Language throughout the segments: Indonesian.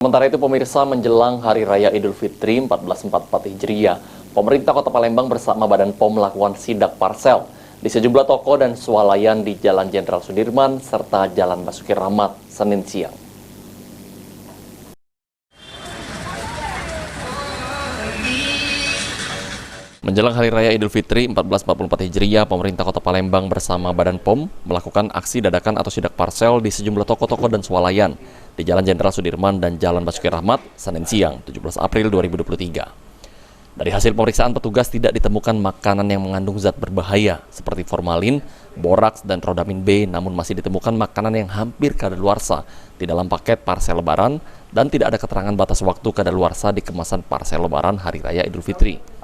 Sementara itu pemirsa, menjelang Hari Raya Idul Fitri 1444 Hijriah, pemerintah Kota Palembang bersama Badan POM melakukan sidak parsel di sejumlah toko dan swalayan di Jalan Jenderal Sudirman serta Jalan Basuki Rahmat Senin siang. Menjelang Hari Raya Idul Fitri 1444 Hijriah, pemerintah Kota Palembang bersama Badan POM melakukan aksi dadakan atau sidak parsel di sejumlah toko-toko dan swalayan di Jalan Jenderal Sudirman dan Jalan Basuki Rahmat Senin siang, 17 April 2023. Dari hasil pemeriksaan petugas tidak ditemukan makanan yang mengandung zat berbahaya seperti formalin, boraks, dan rodamin B, namun masih ditemukan makanan yang hampir kadaluarsa di dalam paket parsel lebaran dan tidak ada keterangan batas waktu kadaluarsa di kemasan parsel lebaran Hari Raya Idul Fitri.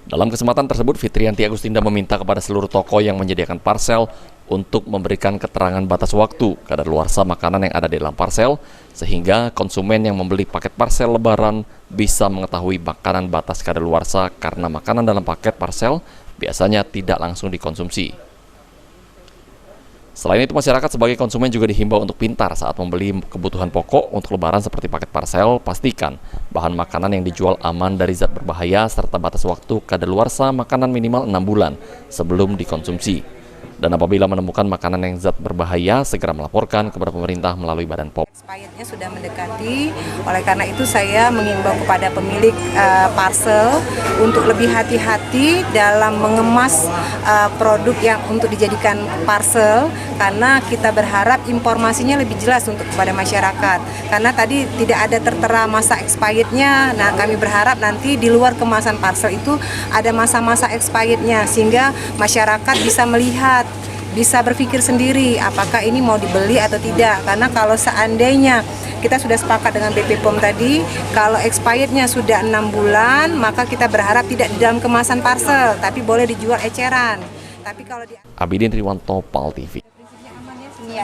Dalam kesempatan tersebut, Fitrianti Agustinda meminta kepada seluruh toko yang menyediakan parsel untuk memberikan keterangan batas waktu kadaluarsa makanan yang ada di dalam parsel, sehingga konsumen yang membeli paket parsel lebaran bisa mengetahui makanan batas kadaluarsa karena makanan dalam paket parsel biasanya tidak langsung dikonsumsi. Selain itu, masyarakat sebagai konsumen juga dihimbau untuk pintar saat membeli kebutuhan pokok untuk lebaran seperti paket parsel. Pastikan bahan makanan yang dijual aman dari zat berbahaya serta batas waktu kadaluarsa makanan minimal 6 bulan sebelum dikonsumsi. Dan apabila menemukan makanan yang zat berbahaya, segera melaporkan kepada pemerintah melalui Badan POM. Expirednya sudah mendekati, oleh karena itu saya mengimbau kepada pemilik parcel untuk lebih hati-hati dalam mengemas produk yang untuk dijadikan parcel, karena kita berharap informasinya lebih jelas untuk kepada masyarakat. Karena tadi tidak ada tertera masa expirednya, nah kami berharap nanti di luar kemasan parcel itu ada masa-masa expirednya sehingga masyarakat bisa melihat, bisa berpikir sendiri apakah ini mau dibeli atau tidak. Karena kalau seandainya kita sudah sepakat dengan BP POM tadi, kalau expirednya sudah 6 bulan, maka kita berharap tidak di dalam kemasan parcel, tapi boleh dijual eceran. Tapi kalau Abidin Riwanto, PAL TV.